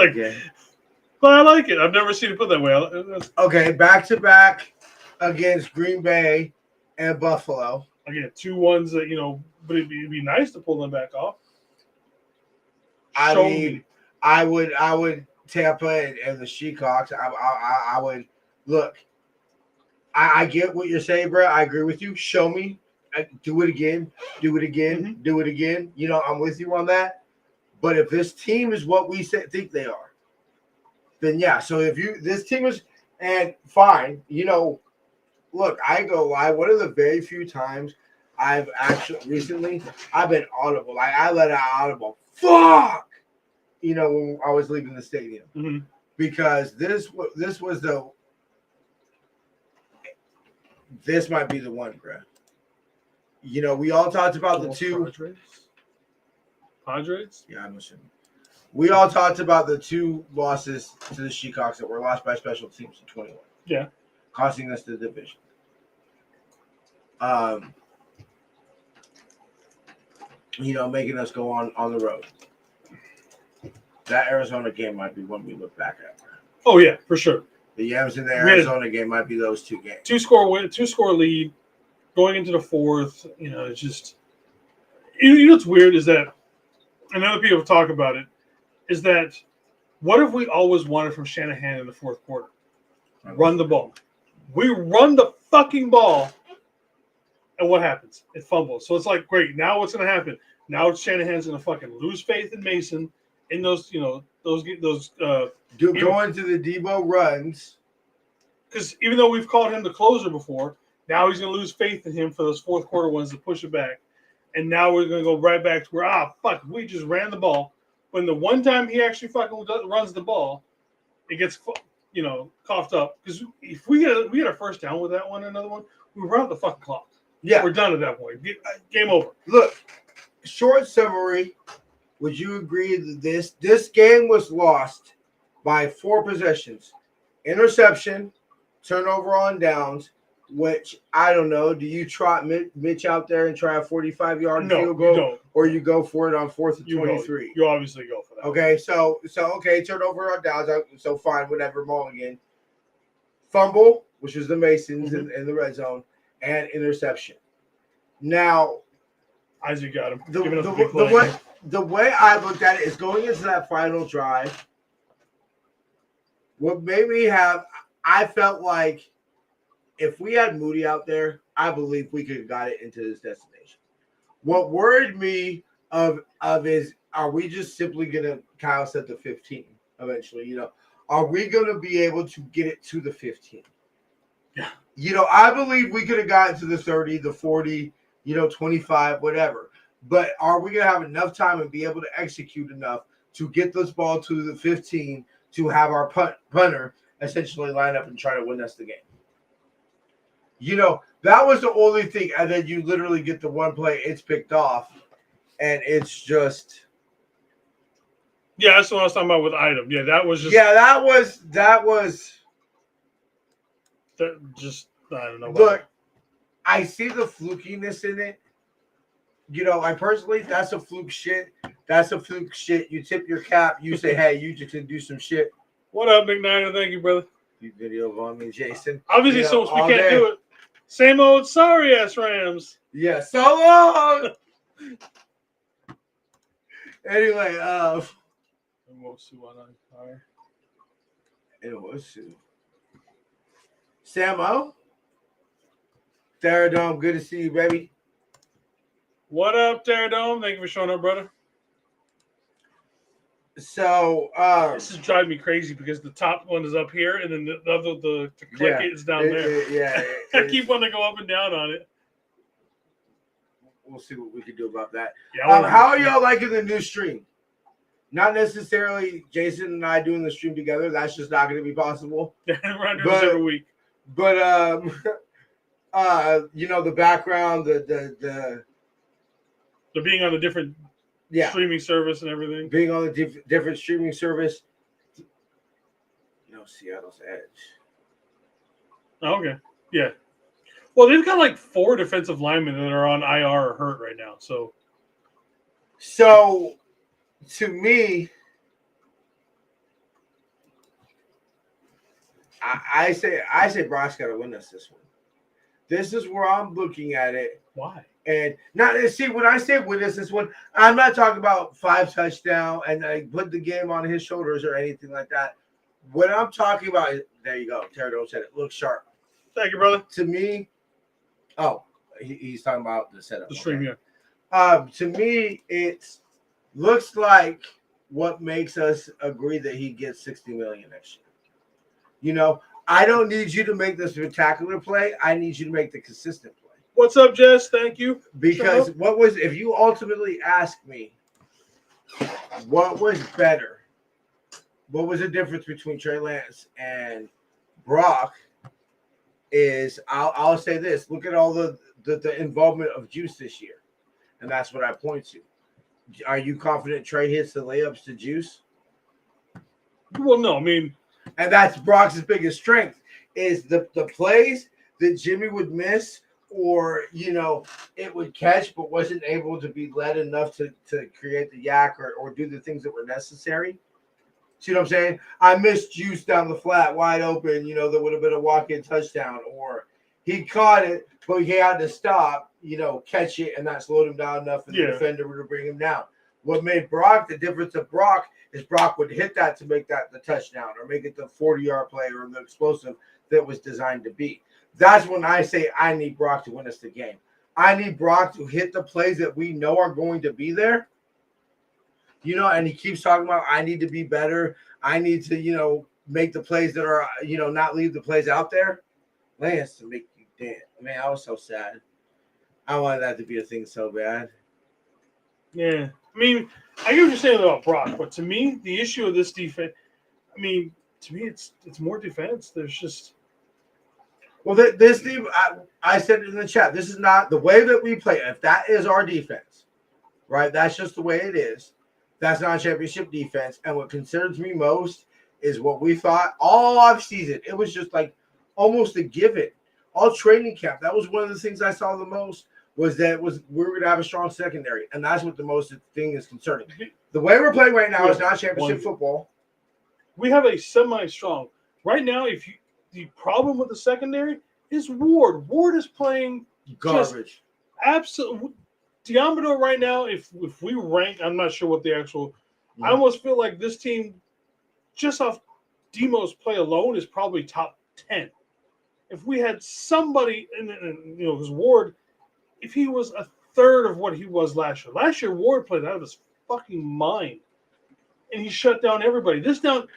but I like it. I've never seen it put that way. Okay, back to back against Green Bay and Buffalo. Again, 2 ones that, you know, but it'd be nice to pull them back off. I would Tampa and the She-Cogs. I would look. I get what you're saying, bro. I agree with you. Show me. Do it again. Do it again. Mm-hmm. Do it again. You know, I'm with you on that. But if this team is what we think they are, then yeah. So if this team is, and fine, you know, look, I go live. One of the very few times I've actually recently I've been audible. Like I let out audible. Fuck. You know, when I was leaving the stadium, because this might be the one, bro. You know, we all talked about the two. Padres? Yeah, I'm assuming. We all talked about the two losses to the Seahawks that were lost by special teams in 21. Yeah. Costing us the division. You know, making us go on the road. That Arizona game might be one we look back at. Oh yeah, for sure. The Yams in the Arizona game might be those two games. 2-score lead, going into the fourth. You know, it's just you know what's weird is that, and other people talk about it, is that what if we always wanted from Shanahan in the fourth quarter? Run the ball. We run the fucking ball, and what happens? It fumbles. So it's like, great. Now what's going to happen? Now Shanahan's going to fucking lose faith in Mason in those, you know, those going to the Debo runs. Because even though we've called him the closer before, now he's going to lose faith in him for those fourth quarter ones to push it back. And now we're going to go right back to where, fuck, we just ran the ball. When the one time he actually fucking runs the ball, it gets, you know, coughed up. Because if we get a first down with that one, another one, we run out the fucking clock. Yeah. We're done at that point. Game over. Look, short summary. Would you agree that this game was lost by 4 possessions? Interception, turnover on downs, which I don't know. Do you trot Mitch out there and try a 45-yard field goal? No, or you go for it on 4th and 23? You obviously go for that. Okay, so turnover on downs. So fine, whatever, Mulligan. Fumble, which is the Masons in the red zone, and interception. Now, Isaac got him. The way I looked at it is going into that final drive. What made me I felt like if we had Moody out there, I believe we could have got it into this destination. What worried me of is, are we just simply gonna, Kyle said the 15 eventually? You know, are we gonna be able to get it to the 15? Yeah. You know, I believe we could have gotten to the 30, the 40, 25, whatever. But are we going to have enough time and be able to execute enough to get this ball to the 15 to have our punter essentially line up and try to win us the game? You know, that was the only thing. And then you literally get the one play, it's picked off, and it's just. Yeah, that's what I was talking about with Item. Yeah, that was just. Yeah, that was. Just, I don't know. Look, I see the flukiness in it. You know, I personally, that's a fluke shit. That's a fluke shit. You tip your cap. You say, hey, you just can do some shit. What up, Big Niner? Thank you, brother. You video on me, Jason. Obviously, so we can't do it. Same old sorry ass Rams. Yeah, so long. Anyway, Samo. Theradome, good to see you, baby. What up, Theradome? Thank you for showing up, brother. So this is driving me crazy because the top one is up here and then the click is down there. Yeah, I keep wanting to go up and down on it. We'll see what we can do about that. Yeah, how are y'all liking the new stream? Not necessarily Jason and I doing the stream together. That's just not going to be possible. We're going to do this every week. But you know, the background, the being on a different streaming service and everything. Being on a different streaming service. You know, Seattle's edge. Oh, okay. Yeah. Well, they've got like 4 defensive linemen that are on IR or hurt right now. So to me, I say Brock's got to win us this one. This is where I'm looking at it. Why? And not see when I say win us this one, I'm not talking about 5 touchdowns and I put the game on his shoulders or anything like that. What I'm talking about is, there you go. Pterodome said it. Look sharp. Thank you, brother. To me, he's talking about the setup. The stream, okay. yeah. To me, it looks like what makes us agree that he gets $60 million next year. You know, I don't need you to make the spectacular play. I need you to make the consistent play. What's up, Jess? Thank you. Because if you ultimately ask me what was better, what was the difference between Trey Lance and Brock, is I'll say this. Look at all the involvement of Juice this year. And that's what I point to. Are you confident Trey hits the layups to Juice? Well, no, I mean, and that's Brock's biggest strength is the plays that Jimmy would miss, or it would catch but wasn't able to be led enough to create the yak or do the things that were necessary. See what I'm saying? I missed Juice down the flat wide open, that would have been a walk-in touchdown, or he caught it but he had to stop, catch it, and that slowed him down enough for the defender to bring him down. What made Brock the difference of Brock is Brock would hit that to make that the touchdown or make it the 40-yard play or the explosive that was designed to be. That's when I say I need Brock to win us the game. I need Brock to hit the plays that we know are going to be there. And he keeps talking about I need to be better. I need to, make the plays that are, not leave the plays out there. Lance, to make you dance. Man, I was so sad. I wanted that to be a thing so bad. Yeah. I mean, I get what you're saying about Brock, but to me, the issue of this defense, to me, it's more defense. There's just. Well, this team, I said it in the chat, this is not the way that we play. If that is our defense, right, that's just the way it is. That's not a championship defense. And what concerns me most is what we thought all offseason. It was just like almost a given. All training camp, that was one of the things I saw the most was that we were going to have a strong secondary. And that's what the most thing is concerning. The way we're playing right now is not championship football. We have a semi-strong. Right now, the problem with the secondary is Ward. Ward is playing garbage. Absolutely. Diamondor right now, if we rank, I'm not sure what the actual. I almost feel like this team, just off Demo's play alone, is probably top 10. If we had somebody, because Ward, if he was a third of what he was last year Ward played out of his fucking mind, and he shut down everybody.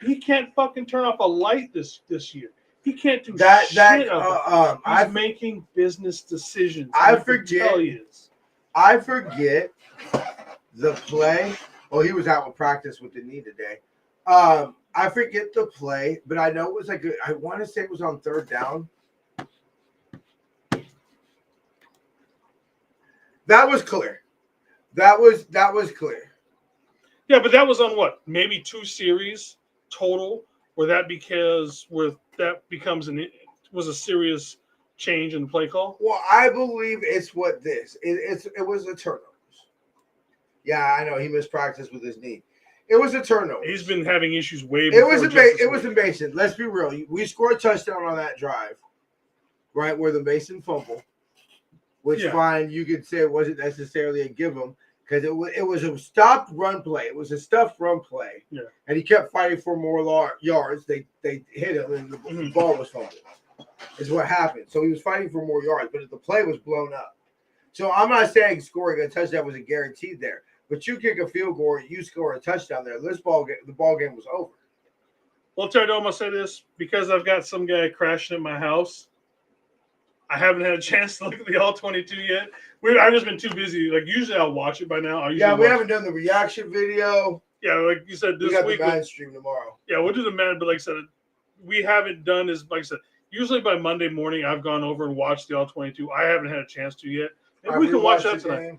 He can't fucking turn off a light this year. He can't do shit. He's making business decisions. I forget the play. Oh, he was out with practice with the knee today. I forget the play, but I know it was I want to say it was on third down. That was clear. That was clear. Yeah, but that was on what? Maybe 2 series total, where that was a serious change in the play call. Well, I believe it's what this. It was a turnover. Yeah, I know he missed practice with his knee. It was a turnover. He's been having issues way before. It was a Mason. Let's be real. We scored a touchdown on that drive, right, where the Mason fumble, which fine, you could say it wasn't necessarily a give him because it was a stopped run play. It was a stuffed run play, and he kept fighting for more yards. They hit him, and the ball was fumbled. Is what happened. So he was fighting for more yards, but the play was blown up. So I'm not saying scoring a touchdown was a guaranteed there. But you kick a field goal, you score a touchdown there. The ball game was over. Well, Terry, I'm gonna say this because I've got some guy crashing at my house. I haven't had a chance to look at the all 22 yet. I've just been too busy. Like usually, I'll watch it by now. We haven't done the reaction video. Yeah, like you said, this week. We got the man stream tomorrow. Yeah, we'll do the man. But like I said, we haven't done as like I said. Usually by Monday morning, I've gone over and watched the all 22. I haven't had a chance to yet. Maybe we can watch that tonight.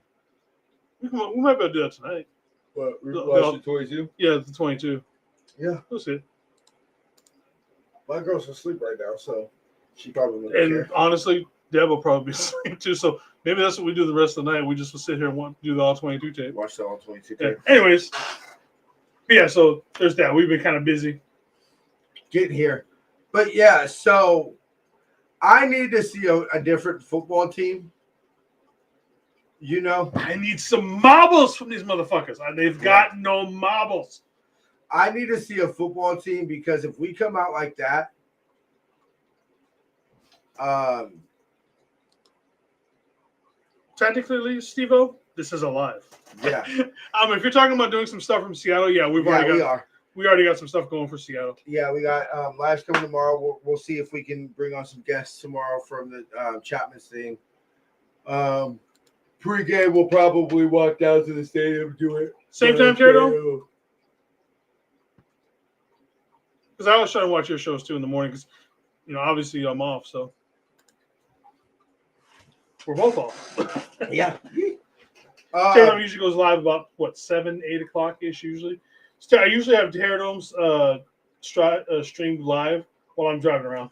We might be able to do that tonight. What? Watch the 22? Yeah, the 22. Yeah. We'll see. My girl's asleep right now, so she probably won't care. Honestly, Deb will probably be asleep too, so maybe that's what we do the rest of the night. We just will sit here and do the all 22 tape. Watch the all 22 tape. Yeah. Anyways, yeah, so there's that. We've been kind of busy getting here. But yeah, so I need to see a different football team. I need some marbles from these motherfuckers. They've got no marbles. I need to see a football team because if we come out like that, Technically, Steve-O, this is alive. Yeah. If you're talking about doing some stuff from Seattle, yeah, we already got some stuff going for Seattle. Yeah, we got lives coming tomorrow. We'll see if we can bring on some guests tomorrow from the Chapman's thing. Pre-game, we'll probably walk down to the stadium and do it. Same time, Terry? Because I always try to watch your shows too in the morning because, obviously I'm off, so we're both off. Yeah. Terradome usually goes live about 7, 8 o'clock ish usually. So I usually have Terradome's streamed live while I'm driving around.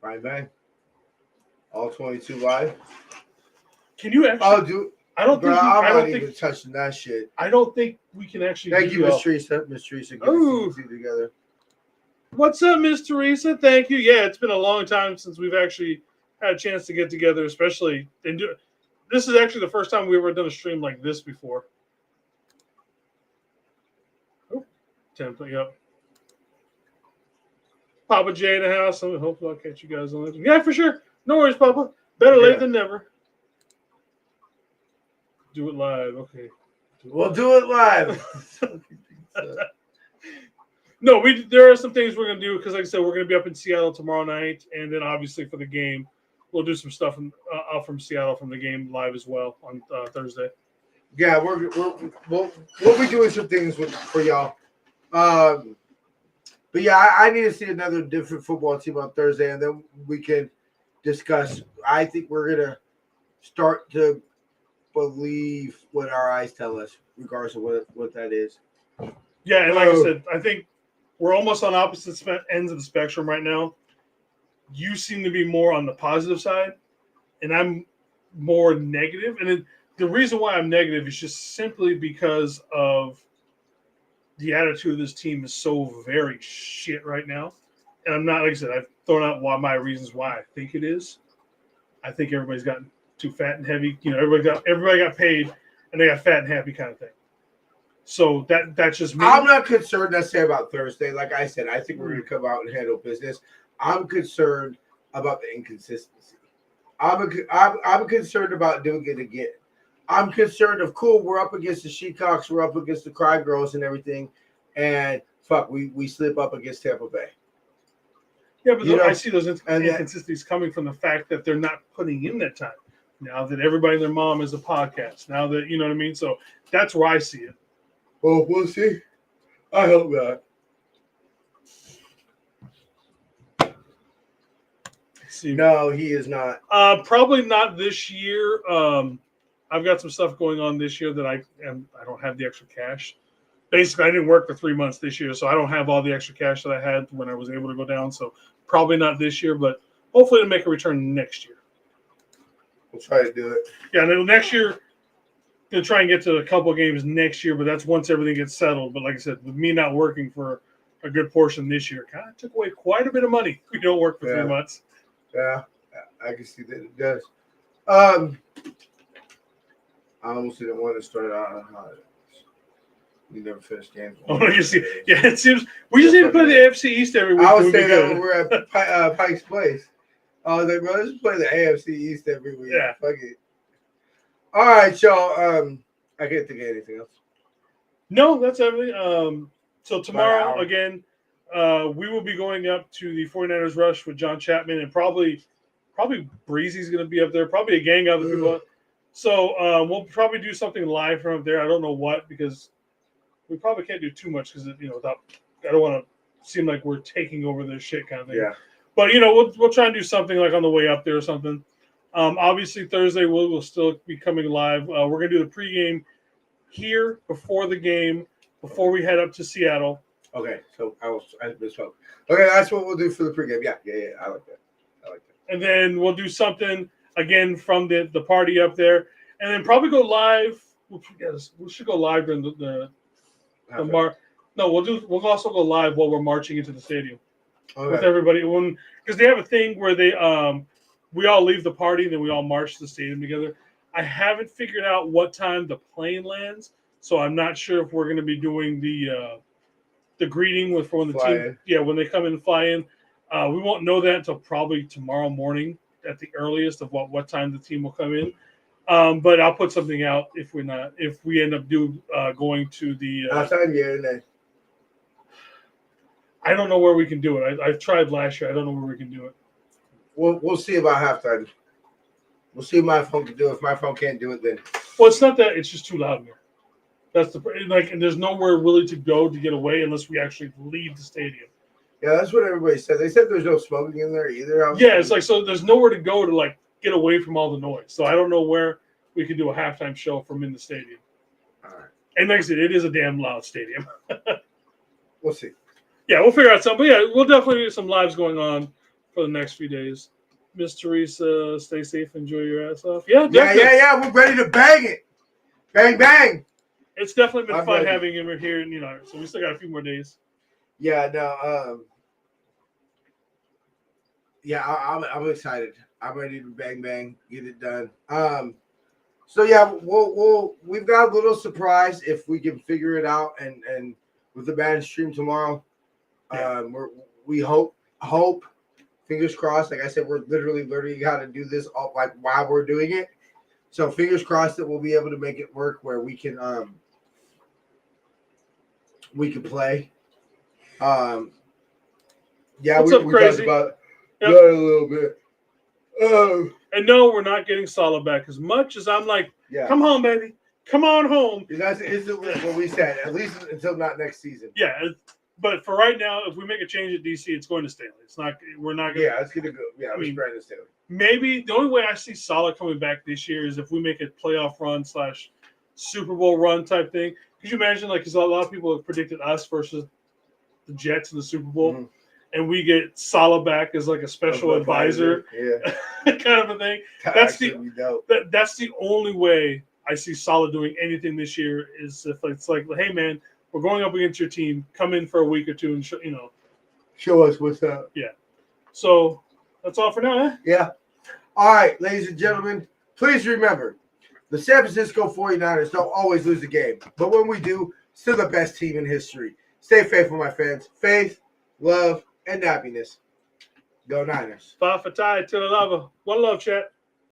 Right, man. All 22 live. Can you actually? Oh, dude. I'm not even touching that shit. I don't think we can actually. Thank you, Miss Teresa. Miss Teresa, get the together. What's up, Miss Teresa? Thank you. Yeah, it's been a long time since we've actually had a chance to get together, especially and do. This is actually the first time we've ever done a stream like this before. Oh, template, yep. Papa J in the house. Hopefully I'll catch you guys on that. Yeah, for sure. No worries, Papa. Better late than never. Do it live. Okay. We'll do it live. No, there are some things we're going to do because, like I said, we're going to be up in Seattle tomorrow night. And then, obviously, for the game, we'll do some stuff from Seattle from the game live as well on Thursday. Yeah, we'll be doing some things for y'all. But, yeah, I need to see another different football team on Thursday, and then we can discuss. I think we're going to start to believe what our eyes tell us, regardless of what that is. Yeah, and like I said, I think we're almost on opposite ends of the spectrum right now. You seem to be more on the positive side, and I'm more negative. And the reason why I'm negative is just simply because of the attitude of this team is so very shit right now. And I'm not, like I said, I've thrown out my reasons why I think it is. I think everybody's gotten too fat and heavy. Everybody got paid, and they got fat and happy kind of thing. So that's just me. I'm not concerned necessarily about Thursday. Like I said, I think we're going to come out and handle business. I'm concerned about the inconsistency. I'm concerned about doing it again. I'm concerned of we're up against the Sheepcocks, we're up against the Cry Girls and everything, and we slip up against Tampa Bay. Yeah, but I see those inconsistencies coming from the fact that they're not putting in that time. Now that everybody and their mom is a podcast. Now that, you know what I mean? So that's where I see it. Well, we'll see. I hope not. See. No, he is not. Probably not this year. I've got some stuff going on this year that I don't have the extra cash. Basically, I didn't work for 3 months this year, so I don't have all the extra cash that I had when I was able to go down. So probably not this year, but hopefully to make a return next year. We'll try to do it. Yeah, and next year, going to try and get to a couple of games next year, but that's once everything gets settled. But like I said, with me not working for a good portion this year, kind of took away quite a bit of money if you don't work for 3 months. Yeah, I can see that it does. I almost didn't want to start out. We never finished games. Oh, you see, yeah, it seems we just need to play the AFC East every week. I would say that when we're at Pike's Place. I was like, bro, let's play the AFC East every week. Yeah. Fuck it. All right, y'all. I can't think of anything else. No, that's everything. So tomorrow, again, we will be going up to the 49ers Rush with John Chapman, and probably Breezy's going to be up there. Probably a gang of other people. So we'll probably do something live from up there. I don't know what, because we probably can't do too much because, without, I don't want to seem like we're taking over this shit kind of thing. Yeah. But, we'll try and do something like on the way up there or something. Obviously, Thursday we'll still be coming live. We're going to do the pregame here before the game, before we head up to Seattle. Okay, so I misspoke. Okay, that's what we'll do for the pregame. Yeah, I like that. And then we'll do something again from the party up there, and then probably go live. We should go live during the march. No, we'll also go live while we're marching into the stadium with everybody. Because they have a thing where they we all leave the party and then we all march to the stadium together. I haven't figured out what time the plane lands, so I'm not sure if we're going to be doing the greeting for when the team, when they come in and fly in. We won't know that until probably tomorrow morning at the earliest of what time the team will come in. But I'll put something out if we end up going to the. Outside, yeah. I don't know where we can do it. I've tried last year. I don't know where we can do it. We'll see about halftime. We'll see if my phone can do it. If my phone can't do it, then. Well, it's not that. It's just too loud in here. That's and there's nowhere really to go to get away unless we actually leave the stadium. Yeah, that's what everybody said. They said there's no smoking in there either. Yeah, it's like so. There's nowhere to go to get away from all the noise. So I don't know where we can do a halftime show from in the stadium. All right. And like I said, it is a damn loud stadium. We'll see. Yeah, we'll figure out something. But yeah, we'll definitely get some lives going on for the next few days. Miss Teresa, stay safe, enjoy your ass off. Yeah, definitely. Yeah. We're ready to bang it. Bang, bang. It's definitely been I'm fun ready. having him here, and so we still got a few more days. Yeah, no. Yeah, I'm excited. I'm ready to bang, bang, get it done. So yeah, we've got a little surprise if we can figure it out, and with the band stream tomorrow, we hope. Fingers crossed. Like I said, we're literally got to do this all while we're doing it. So fingers crossed that we'll be able to make it work where we can play. Yeah, What's we up, Crazy? talked about Yep. that a little bit. And no, we're not getting Salah back as much as I'm like, Yeah, come home, baby. Come on home. that's what we said. At least until not next season. Yeah, but for right now, if we make a change at DC, it's going to Staley. It's not. We're not going. Yeah, it's gonna go. Yeah, we're spreading this down. Maybe the only way I see Salah coming back this year is if we make a playoff run / Super Bowl run type thing. Could you imagine, because a lot of people have predicted us versus the Jets in the Super Bowl, and we get Salah back as a special advisor, kind of a thing. That's the only way I see Salah doing anything this year is if it's hey man, we're going up against your team. Come in for a week or two and show us what's up. Yeah. So that's all for now. Eh? Yeah. All right, ladies and gentlemen, please remember, the San Francisco 49ers don't always lose a game, but when we do, still the best team in history. Stay faithful, my fans. Faith, love, and happiness. Go Niners. Fa fatai to the lover. One love, chat.